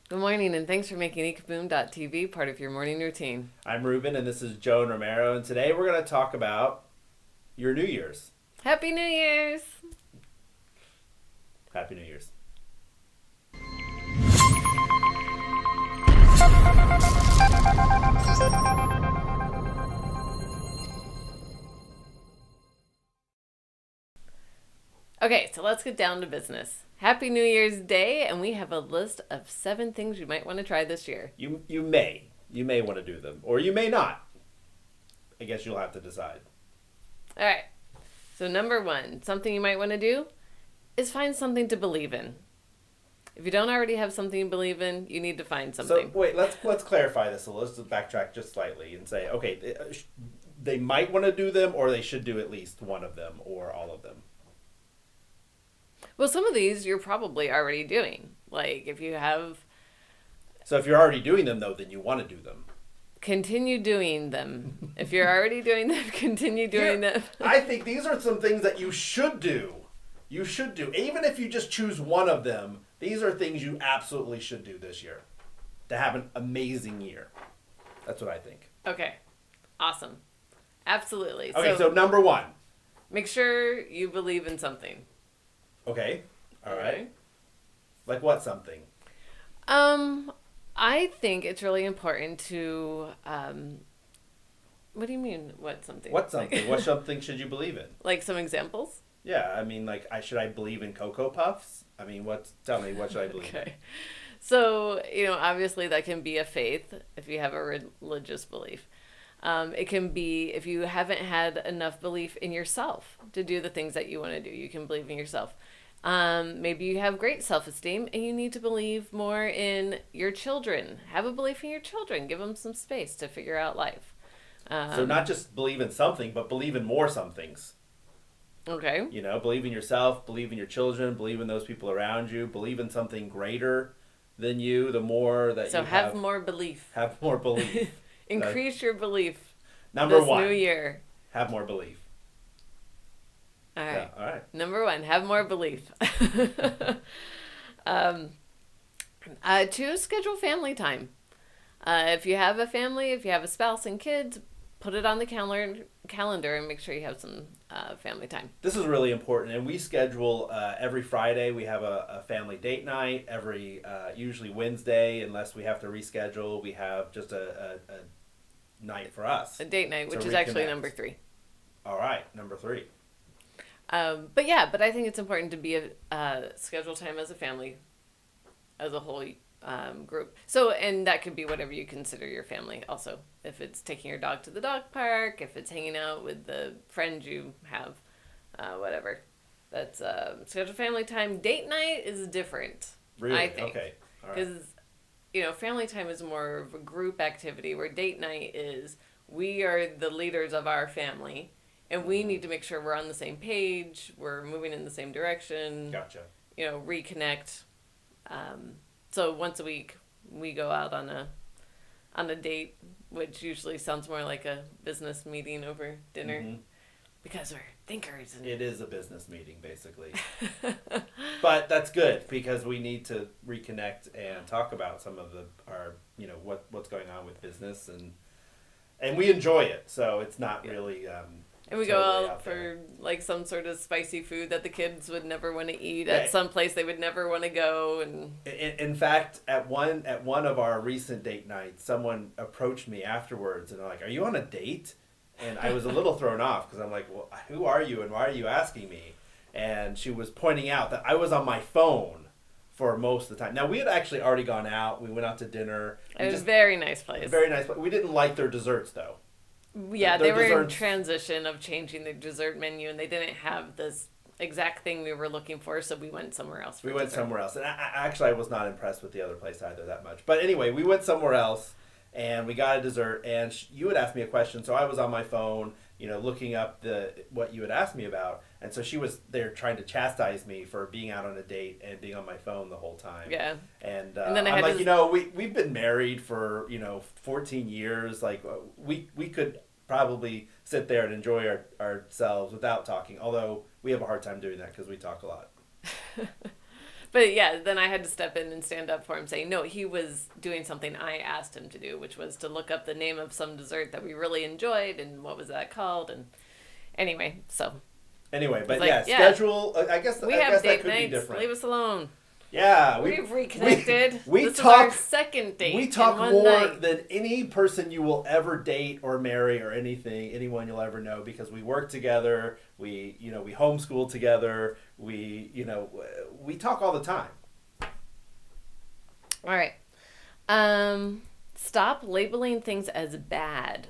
Good morning, and thanks for making ekaboom.tv part of your morning routine. I'm Ruben, and this is Joan Romero, and today we're going to talk about your New Year's. Happy New Year's! Happy New Year's. Okay, so let's get down to business. Happy New Year's Day, and we have a list of 7 things you might want to try this year. You may want to do them, or you may not. I guess you'll have to decide. All right, so number 1, something you might want to do is find something to believe in. If you don't already have something you believe in, you need to find something. So wait, let's clarify this a little. Let's backtrack just slightly and say, okay, they might want to do them, or they should do at least one of them, or all of them. Well, some of these you're probably already doing. Like if you have... So if you're already doing them, though, then you want to do them. Continue doing them. If you're already doing them, continue doing them. I think these are some things that you should do. You should do. Even if you just choose one of them, these are things you absolutely should do this year to have an amazing year. That's what I think. Okay. Awesome. Absolutely. Okay, so number 1. Make sure you believe in something. Okay. All right. Like what something? I think it's really important to, what do you mean, what something? What something? What something should you believe in? Like some examples? Yeah, I mean, like, should I believe in Cocoa Puffs? I mean, tell me, what should I believe in? Okay. So, obviously that can be a faith if you have a religious belief. It can be if you haven't had enough belief in yourself to do the things that you want to do. You can believe in yourself. Maybe you have great self-esteem and you need to believe more in your children. Have a belief in your children. Give them some space to figure out life. So not just believe in something, but believe in more somethings. Okay. Believe in yourself, believe in your children, believe in those people around you, believe in something greater than you, the more that So you have. have more belief. Have more belief. Increase your belief Number this 1. new year. Have more belief. All right. Yeah, all right. Number 1, have more belief. To schedule family time. If you have a family, if you have a spouse and kids, put it on the calendar and make sure you have some family time. This is really important, and we schedule every Friday. We have a family date night. Every usually Wednesday, unless we have to reschedule, we have just a night for us. A date night, which is reconnect. actually number 3. All right, number 3. But I think it's important to be schedule time as a family, as a whole group. So, and that could be whatever you consider your family also. If it's taking your dog to the dog park, if it's hanging out with the friends you have, whatever. That's schedule family time. Date night is different. Really? I think. Okay. All right. Because, family time is more of a group activity where date night is we are the leaders of our family. And we need to make sure we're on the same page, we're moving in the same direction. Gotcha. Reconnect. So once a week, we go out on a date, which usually sounds more like a business meeting over dinner, because we're thinkers. And... It is a business meeting, basically. But that's good because we need to reconnect and talk about some of our what's going on with business and we enjoy it. So it's not really. And we go out for like some sort of spicy food that the kids would never want to eat at some place they would never want to go. And in fact, at one of our recent date nights, someone approached me afterwards and they're like, "Are you on a date?" And I was a little thrown off because I'm like, "Well, who are you and why are you asking me?" And she was pointing out that I was on my phone for most of the time. Now we had actually already gone out. We went out to dinner. It was a very nice place. Very nice place. We didn't like their desserts though. Yeah, they were in transition of changing the dessert menu, and they didn't have this exact thing we were looking for, so we went somewhere else. We went somewhere else, and I was not impressed with the other place either that much. But anyway, we went somewhere else, and we got a dessert, and you had asked me a question, so I was on my phone, looking up what you had asked me about, and so she was there trying to chastise me for being out on a date and being on my phone the whole time. Yeah. And then I'm like, we've been married for 14 years. Like we could probably sit there and enjoy ourselves without talking. Although we have a hard time doing that because we talk a lot. But yeah, then I had to step in and stand up for him, saying, no, he was doing something I asked him to do, which was to look up the name of some dessert that we really enjoyed and what was that called. And anyway, so Anyway, it's but like, yeah, yeah, schedule. I guess we I have guess that date could be nights. different. Leave us alone. Yeah, We've reconnected. We This talk. is our second date. We talk in one more night. than any person you will ever date or marry or anyone you'll ever know because we work together. We homeschool together. We talk all the time. All right. Stop labeling things as bad.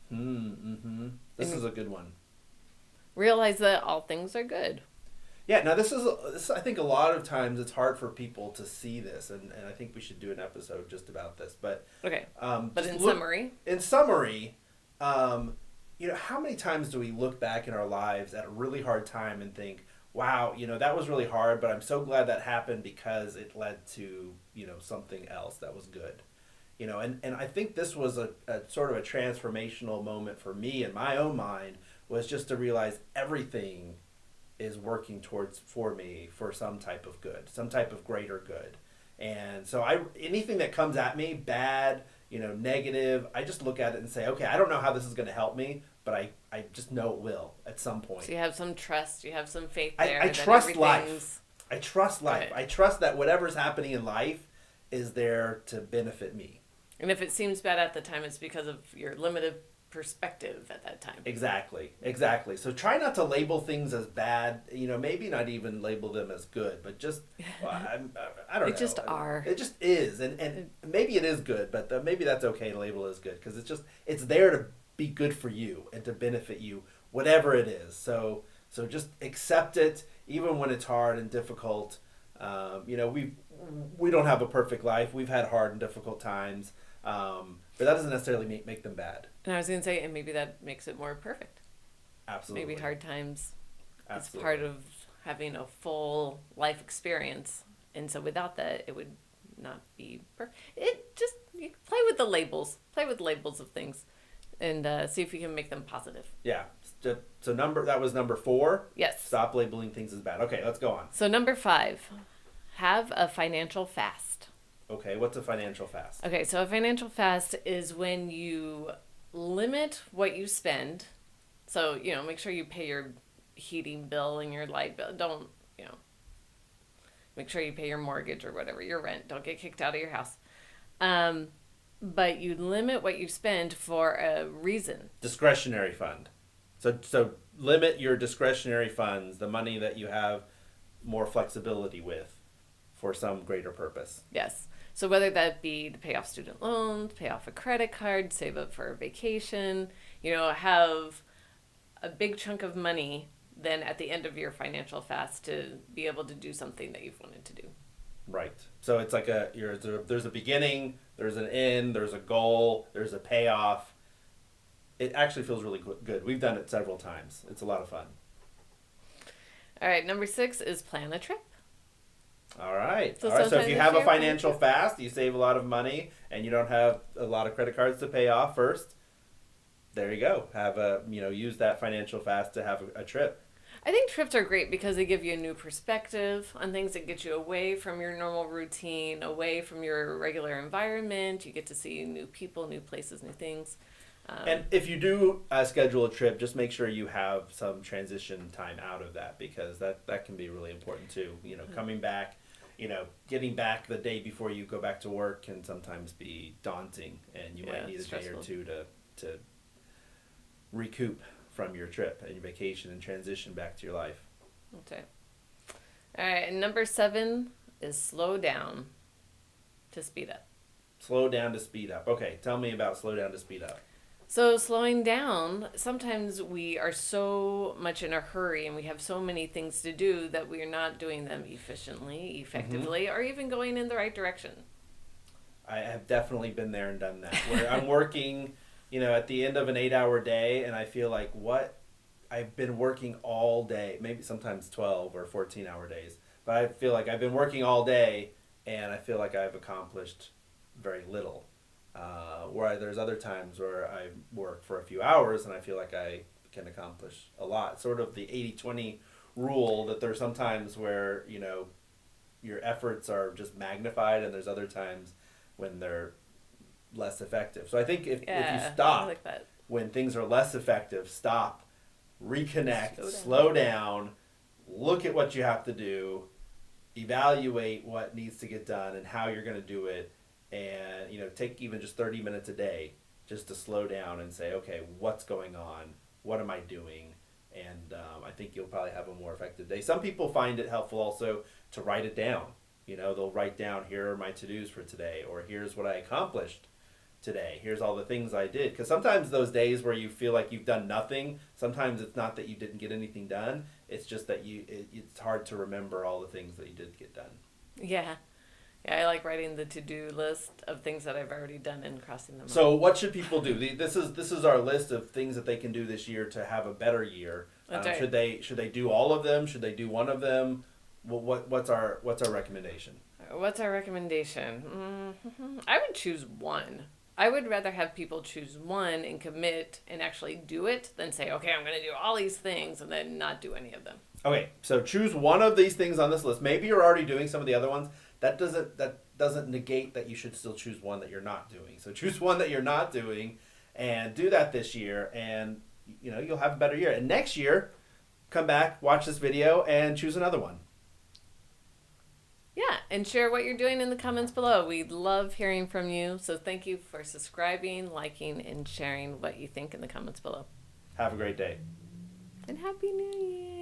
This is a good one. Realize that all things are good. Yeah, now this is I think a lot of times it's hard for people to see this, and I think we should do an episode just about this. But Okay. But in summary, how many times do we look back in our lives at a really hard time and think, wow, that was really hard, but I'm so glad that happened because it led to, something else that was good. And I think this was a sort of a transformational moment for me in my own mind, was just to realize everything is working for me for some type of good, some type of greater good. And so anything that comes at me, bad, negative, I just look at it and say, okay, I don't know how this is going to help me, but I just know it will at some point. So you have some trust, you have some faith there. I trust life. Everything's... I trust life. Right. I trust that whatever's happening in life is there to benefit me. And if it seems bad at the time, it's because of your limited perspective at that time. Exactly. So try not to label things as bad, maybe not even label them as good, but just, I don't know. They just are. It just is. And maybe it is good, but maybe that's okay to label it as good because it's there to be good for you and to benefit you, whatever it is. So just accept it, even when it's hard and difficult. We don't have a perfect life. We've had hard and difficult times. But that doesn't necessarily make them bad. And I was going to say, and maybe that makes it more perfect. Absolutely. Maybe hard times is Absolutely. part of having a full life experience. And so without that, it would not be perfect. You play with the labels. Play with labels of things. And see if you can make them positive. Yeah. So that was number 4? Yes. Stop labeling things as bad. Okay, let's go on. So number 5, have a financial fast. Okay, what's a financial fast? Okay, so a financial fast is when you limit what you spend. So, make sure you pay your heating bill and your light bill. Don't, make sure you pay your mortgage or whatever, your rent. Don't get kicked out of your house. But you limit what you spend for a reason. Discretionary fund. So limit your discretionary funds, the money that you have more flexibility with for some greater purpose. Yes. So whether that be to pay off student loans, pay off a credit card, save up for a vacation, have a big chunk of money then at the end of your financial fast to be able to do something that you've wanted to do. Right. So it's like there's a beginning, there's an end, there's a goal, there's a payoff. It actually feels really good. We've done it several times. It's a lot of fun. All right, number 6 is plan a trip. All right. So So if you have a financial trip. fast, you save a lot of money, and you don't have a lot of credit cards to pay off first, there you go. Use that financial fast to have a trip. I think trips are great because they give you a new perspective on things that get you away from your normal routine, away from your regular environment. You get to see new people, new places, new things. And if you do schedule a trip, just make sure you have some transition time out of that because that can be really important too. Coming back, getting back the day before you go back to work can sometimes be daunting, and you might need a day or two to recoup from your trip and your vacation and transition back to your life. Okay. All right, and number 7 is slow down to speed up. Slow down to speed up. Okay, tell me about slow down to speed up. So slowing down, sometimes we are so much in a hurry and we have so many things to do that we are not doing them efficiently, effectively, or even going in the right direction. I have definitely been there and done that. Where I'm working, at the end of an 8-hour day, and I feel like I've been working all day, maybe sometimes 12 or 14-hour days, but I feel like I've been working all day, and I feel like I've accomplished very little. Where there's other times where I work for a few hours and I feel like I can accomplish a lot. Sort of the 80-20 rule that there's sometimes where, your efforts are just magnified, and there's other times when they're less effective. So I think if you I stop like that. when things are less effective, stop, reconnect, Slow down. slow down, look at what you have to do, evaluate what needs to get done and how you're going to do it, and take even just 30 minutes a day just to slow down and say, okay, what's going on, what am I doing, and I think you'll probably have a more effective day. Some people find it helpful also to write it down. They'll write down, here are my to-dos for today, or here's what I accomplished today, here's all the things I did. Because sometimes those days where you feel like you've done nothing, sometimes it's not that you didn't get anything done, it's just that it's hard to remember all the things that you did get done. Yeah. Yeah, I like writing the to-do list of things that I've already done and crossing them So off. what should people do? This is our list of things that they can do this year to have a better year. That's right. Should they do all of them? Should they do one of them? What's our recommendation? What's our recommendation? I would choose one. I would rather have people choose one and commit and actually do it than say, okay, I'm going to do all these things and then not do any of them. Okay, so choose one of these things on this list. Maybe you're already doing some of the other ones. That doesn't negate that you should still choose one that you're not doing. So choose one that you're not doing and do that this year, and you'll have a better year. And next year, come back, watch this video, and choose another one. Yeah, and share what you're doing in the comments below. We'd love hearing from you. So thank you for subscribing, liking, and sharing what you think in the comments below. Have a great day. And Happy New Year!